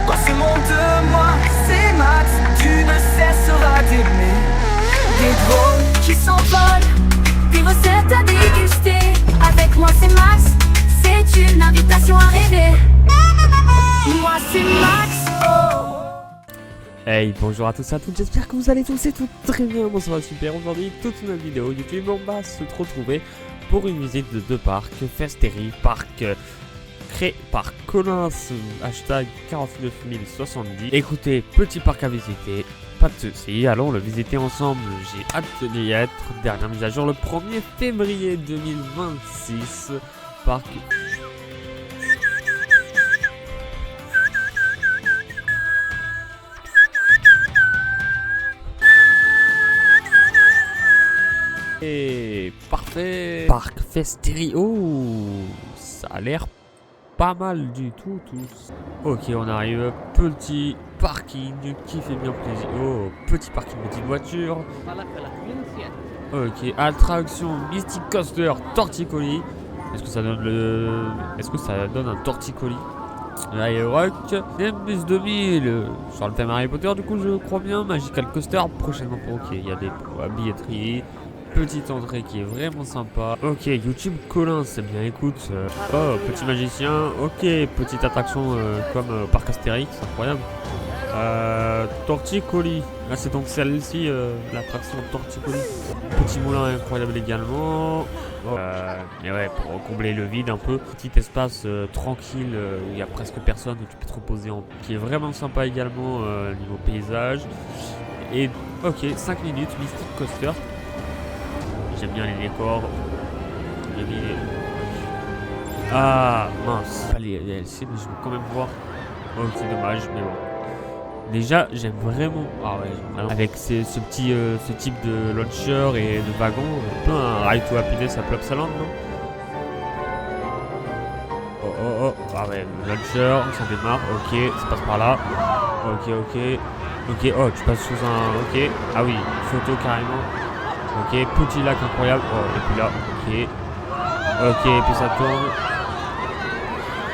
Dans ce monde de moi, c'est Max, tu ne cesseras d'aimer. Des drones qui s'envolent, des recettes à déguster. Avec moi c'est Max, c'est une invitation à rêver. Moi c'est Max, oh. Hey, bonjour à tous et à toutes, j'espère que vous allez tous et toutes très bien. Bon, ça va super. Aujourd'hui, toute une vidéo YouTube, on va se retrouver pour une visite de deux parcs, Festerie, parc créé par Collins, hashtag 49070. Écoutez, petit parc à visiter, pas de soucis, allons le visiter ensemble. J'ai hâte d'y être. Dernière mise à jour le 1er février 2026. Parc. Et parfait. Parc Festerie. Oh, ça a l'air pas mal du tout tous. Ok, on arrive. Petit parking qui fait bien plaisir. Oh, petit parking petite voiture. Ok, attraction Mystic Coaster Torticolis. Est-ce que ça donne un Torticolis? Rock, Nimbus 2000 sur le thème Harry Potter, du coup je crois bien. Magical Coaster prochainement. Ok, il y a des billetteries. Petite entrée qui est vraiment sympa. Ok, YouTube Collins, c'est bien, écoute. Oh, petit magicien. Ok, petite attraction comme Parc Astérix, incroyable. Torticolis. Ah, c'est donc celle-ci, l'attraction Torticolis. Petit moulin incroyable également. Mais ouais, pour combler le vide un peu. Petit espace tranquille où il n'y a presque personne, où tu peux te reposer qui est vraiment sympa également niveau paysage. Et ok, 5 minutes, Mystic Coaster. J'aime bien les décors. Ah mince, pas les DLC, mais je veux quand même voir. Oh, c'est dommage, mais bon. Déjà, j'aime vraiment. Ah ouais, avec ce type de launcher et de wagon, un peu un Ride to Happiness à Plopsaland, non? Oh. Ah ouais, le launcher, ça démarre. Ok, ça passe par là. Ok. Oh, tu passes sous un. Ok. Ah oui, photo carrément. Ok, petit lac incroyable. Oh, et puis là, ok, et puis ça tourne.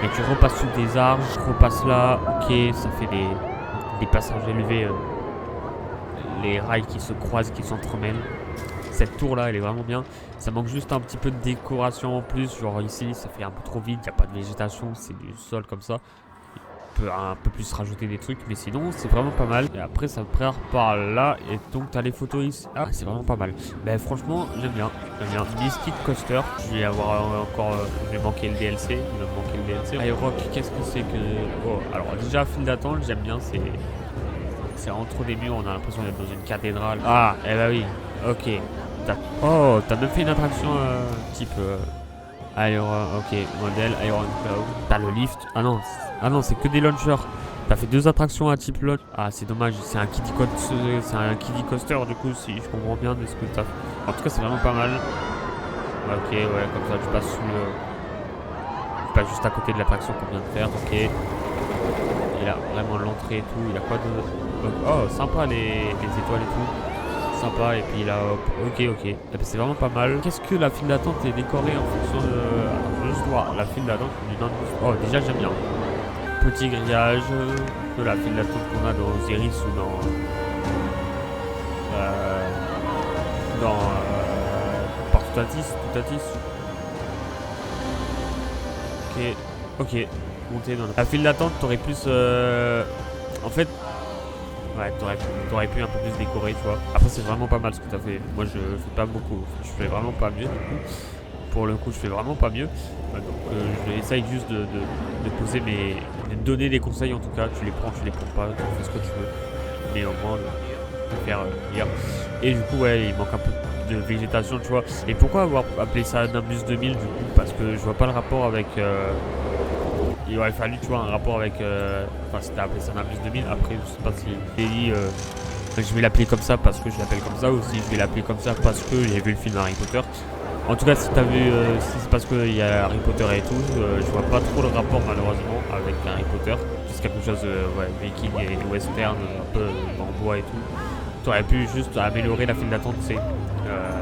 Et tu repasses sous des arches, repasses là. Ok, ça fait des passages élevés. Les rails qui se croisent, qui s'entremêlent. Cette tour là, elle est vraiment bien. Ça manque juste un petit peu de décoration en plus. Genre ici, ça fait un peu trop vide. Il n'y a pas de végétation, c'est du sol comme ça. Un peu plus rajouter des trucs, mais sinon c'est vraiment pas mal. Et après ça prépare par là, et donc t'as les photos ici. Ah, c'est vraiment pas mal. Ben franchement j'aime bien. Mystic Coaster, je vais avoir encore je vais manquer le DLC. Il va me manquer le DLC. Rock, qu'est-ce que c'est que... Oh, alors déjà file d'attente, j'aime bien. C'est entre des murs, on a l'impression d'être dans une cathédrale. Ah, eh bah oui, ok. T'as même fait une attraction type ok, modèle Iron Cloud. T'as le lift. Ah non, c'est que des launchers. T'as fait deux attractions à type launch. Ah, c'est dommage, c'est un kiddie coaster du coup, si je comprends bien de ce que t'as fait. En tout cas, c'est vraiment pas mal. Ok, ouais, comme ça, tu passes sous le... Tu passes juste à côté de l'attraction qu'on vient de faire, ok. Et là, vraiment l'entrée et tout, il y a quoi de... Oh, sympa les étoiles et tout. Sympa, et puis là hop, ok, c'est vraiment pas mal. Qu'est-ce que la file d'attente est décorée en fonction de... Attends, je veux juste voir la file d'attente du Nimbus. Oh, déjà j'aime bien. Petit grillage de la file d'attente qu'on a dans Osiris ou dans par Toutatis. Ok, monter dans la file d'attente, t'aurais plus en fait. Ouais, t'aurais pu un peu plus décorer, tu vois. Après, c'est vraiment pas mal ce que t'as fait. Moi, je fais pas beaucoup. Je fais vraiment pas mieux, du coup. Pour le coup, je fais vraiment pas mieux. Donc, j'essaye juste de poser de donner des conseils, en tout cas. Tu les prends pas. Tu fais ce que tu veux. Mais au moins, de faire hier. Et du coup, ouais, il manque un peu de végétation, tu vois. Et pourquoi avoir appelé ça Nimbus 2000, du coup? Parce que je vois pas le rapport avec... il aurait fallu, tu vois, un rapport avec... Enfin, si t'as appelé ça Nimbus 2000, après, je sais pas si... je vais l'appeler comme ça parce que je l'appelle comme ça, ou si je vais l'appeler comme ça parce que j'ai vu le film Harry Potter. En tout cas, si t'as vu... si c'est parce qu'il y a Harry Potter et tout, je vois pas trop le rapport, malheureusement, avec Harry Potter. C'est quelque chose, ouais, viking et western, un peu en bois et tout. T'aurais pu juste améliorer la file d'attente, tu sais.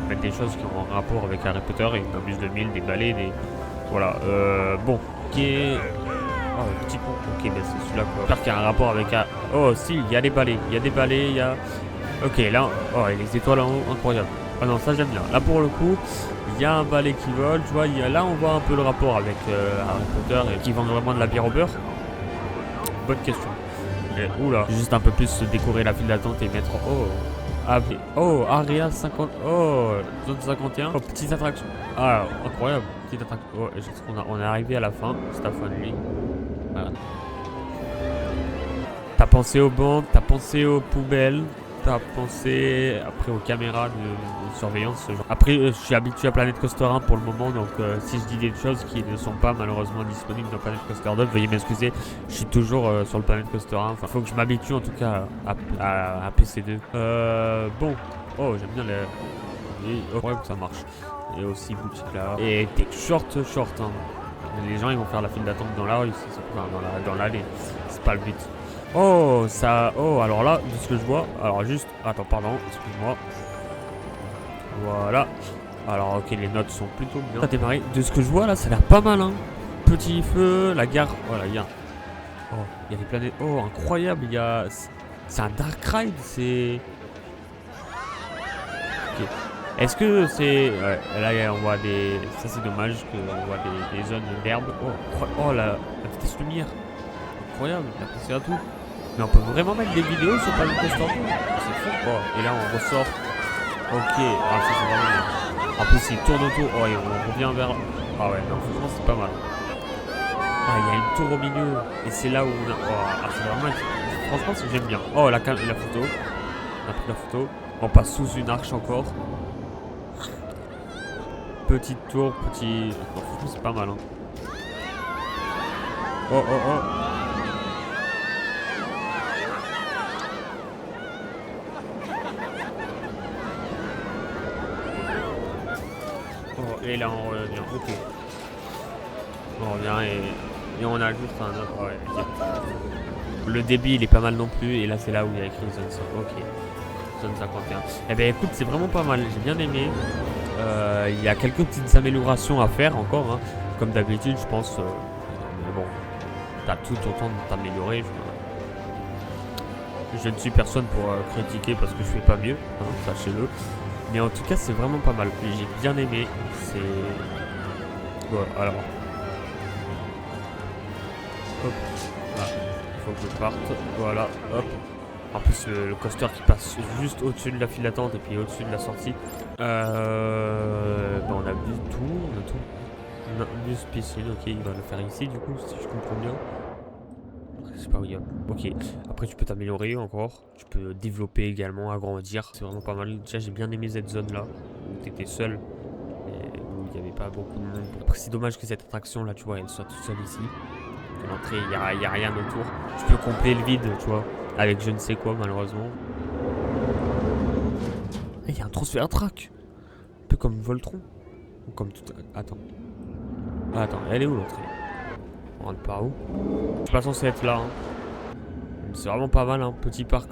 Mettre des choses qui ont un rapport avec Harry Potter et Nimbus 2000, des balais, des... Voilà, bon, ok. Oh, le petit pont. Ok, ben c'est celui-là quoi. J'espère qu'il y a un rapport avec un... Oh, si, il y a des balais. Il y a des balais, il y a... Ok, là... Oh, et les étoiles en haut, incroyable. Ah non, ça j'aime bien. Là, pour le coup, il y a un balai qui vole. Tu vois, là, on voit un peu le rapport avec Harry Potter et qui vend vraiment de la bière au beurre. Bonne question. Mais, oula. Juste un peu plus décorer la file d'attente et mettre... Oh... Ah, oh, Area 50. Oh, zone 51. Oh, petite attraction. Ah, incroyable. Petite attraction. Oh, je pense qu'on est arrivé à la fin. C'est la fin de nuit. Voilà. T'as pensé aux bandes, t'as pensé aux poubelles, t'as pensé après aux caméras de surveillance. Ce genre. Après, je suis habitué à Planet Coaster 1 pour le moment, donc si je dis des choses qui ne sont pas malheureusement disponibles dans Planet Coaster 2, veuillez m'excuser. Je suis toujours sur le Planet Coaster 1. Enfin, faut que je m'habitue en tout cas à PC2. Bon, oh, j'aime bien les. Oh, ouais, ça marche. Et aussi boutique là. Et t'es short. Hein. Les gens ils vont faire la file d'attente dans la rue, dans l'allée. C'est pas le but. Oh, ça. Oh, alors là, de ce que je vois. Alors juste. Attends, pardon, excuse-moi. Voilà. Alors, ok, les notes sont plutôt bien. Ça démarré. De ce que je vois là, ça a l'air pas mal, hein. Petit feu, la gare. Voilà, il y a. Oh, il y a des planètes. Oh, incroyable. Il y a. C'est un Dark Ride, c'est. Ok. Est-ce que c'est... Ouais, là on voit des... Ça c'est dommage qu'on voit des zones d'herbe. Oh la vitesse lumière. Incroyable, il a pensé à tout. Mais on peut vraiment mettre des vidéos sur Planet Coaster 2. C'est fou. Oh, et là on ressort. Ok, ah ça c'est vraiment bien. En plus il tourne autour. Oh et on revient vers... Ah ouais, non franchement c'est pas mal. Ah il y a une tour au milieu. Et c'est là où on a... Oh, c'est vraiment... Franchement j'aime bien. Oh la photo. On a pris la photo. On passe sous une arche encore. Petite tour, petit... Oh, franchement c'est pas mal hein. Oh. Oh et là on revient, ok. On revient et on a juste un autre... Ouais, okay. Le débit il est pas mal non plus et là c'est là où il y a écrit zone 5, ok. Zone 51. Eh ben écoute c'est vraiment pas mal, j'ai bien aimé. Il y a quelques petites améliorations à faire encore, hein. Comme d'habitude, je pense. Mais bon, t'as tout autant de t'améliorer. Je ne suis personne pour critiquer parce que je fais pas mieux, hein, sachez-le. Mais en tout cas, c'est vraiment pas mal. J'ai bien aimé. C'est. Bon, alors. Hop. Là, il faut que je parte. Voilà, hop. En plus, le coaster qui passe juste au-dessus de la file d'attente et puis au-dessus de la sortie. On a vu tout, On a vu ce piscine, ok, il va le faire ici du coup, si je comprends bien. Je sais pas où il y a. Ok, après tu peux t'améliorer encore. Tu peux développer également, agrandir. C'est vraiment pas mal. Déjà, j'ai bien aimé cette zone là où t'étais seul. Et où il n'y avait pas beaucoup de monde. Après, c'est dommage que cette attraction là, tu vois, elle soit toute seule ici. À l'entrée, il n'y a rien autour. Tu peux combler le vide, tu vois. Avec je ne sais quoi malheureusement. Il y a un transfert track. Un peu comme Voltron. Ou comme tout... Attends. Ah, attends, elle est où l'entrée? On rentre par où? Je suis pas censé être là. Hein. C'est vraiment pas mal, hein. Petit parc.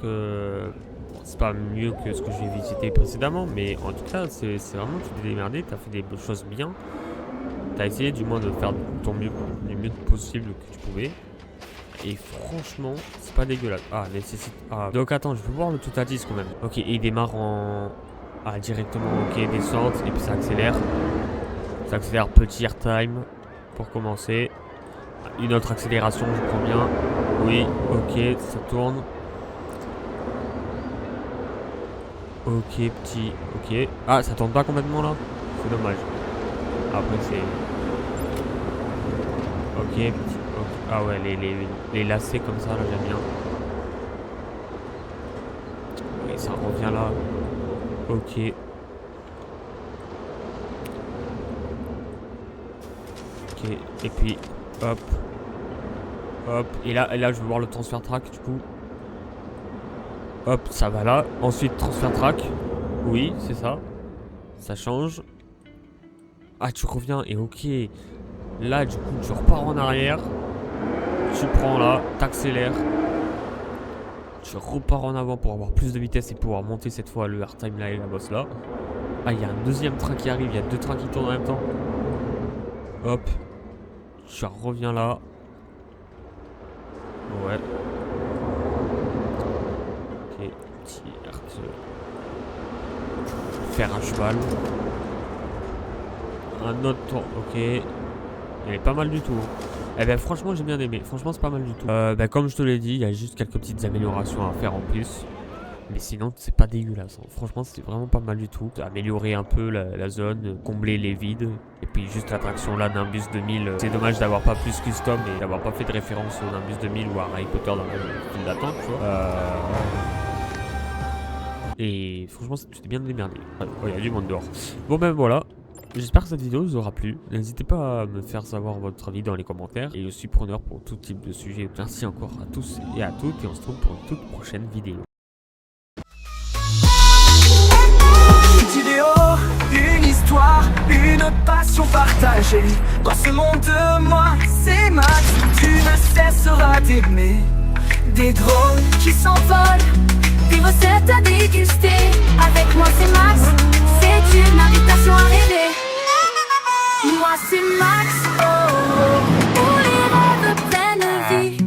C'est pas mieux que ce que j'ai visité précédemment. Mais en tout cas, c'est vraiment... Tu t'es démerdé, t'as fait des choses bien. T'as essayé du moins de faire ton mieux, du mieux possible que tu pouvais. Et franchement, c'est pas dégueulasse. Ah, nécessite. Ah, donc attends, je peux voir le tout à 10 quand même. Ok, et il démarre en. Ah, directement, ok, descente. Et puis ça accélère. Ça accélère petit airtime pour commencer. Une autre accélération, je prends bien. Oui, ok, ça tourne. Ok, petit. Ok. Ah, ça tourne pas complètement là. C'est dommage. Après, c'est. Ok, petit. Ah ouais, les lacets comme ça, là, j'aime bien. Et ça revient là. Ok. Ok, et puis, hop. Hop, et là, je veux voir le transfert track, du coup. Hop, ça va là. Ensuite, transfert track. Oui, c'est ça. Ça change. Ah, tu reviens, et ok. Là, du coup, tu repars en arrière. Tu prends là, t'accélères. Tu repars en avant pour avoir plus de vitesse et pouvoir monter cette fois le airtime là et la bosse là. Ah, il y a un deuxième train qui arrive, il y a deux trains qui tournent en même temps. Hop. Tu reviens là. Ouais. Ok, tire. Faire un cheval. Un autre tour, ok. Elle est pas mal du tout. Eh ben franchement j'ai bien aimé. Franchement c'est pas mal du tout. Ben, comme je te l'ai dit, il y a juste quelques petites améliorations à faire en plus. Mais sinon c'est pas dégueulasse. Franchement c'est vraiment pas mal du tout. Améliorer un peu la zone, combler les vides. Et puis juste l'attraction là Nimbus 2000. C'est dommage d'avoir pas plus custom et d'avoir pas fait de référence au Nimbus 2000 ou à Harry Potter dans la file d'attente, tu vois. Et franchement tu t'es bien démerdé. Oh il y a du monde dehors. Bon ben voilà. J'espère que cette vidéo vous aura plu. N'hésitez pas à me faire savoir votre avis dans les commentaires. Et je suis preneur pour tout type de sujet. Merci encore à tous et à toutes. Et on se retrouve pour une toute prochaine vidéo. Une vidéo, une histoire, une passion partagée. Dans ce monde, moi, c'est Max. Tu ne cesseras d'aimer. Des drôles qui s'envolent, des recettes à déguster. Avec moi, c'est Max. C'est une invitation à rêver. Moi c'est Max, oh, oh, où les rêves prennent vie.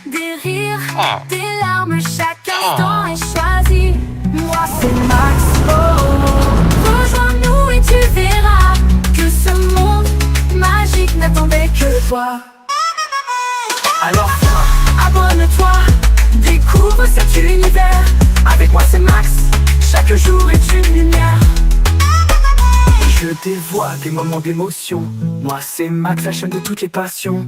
Des rires, des larmes, chaque instant est choisi. Moi c'est Max, oh, oh, rejoins-nous et tu verras que ce monde magique n'attendait que toi. Alors viens, abonne-toi, découvre cet univers. Avec moi c'est Max, chaque jour est une lumière. Je dévoile des moments d'émotion. Moi c'est Max, la chaîne de toutes les passions.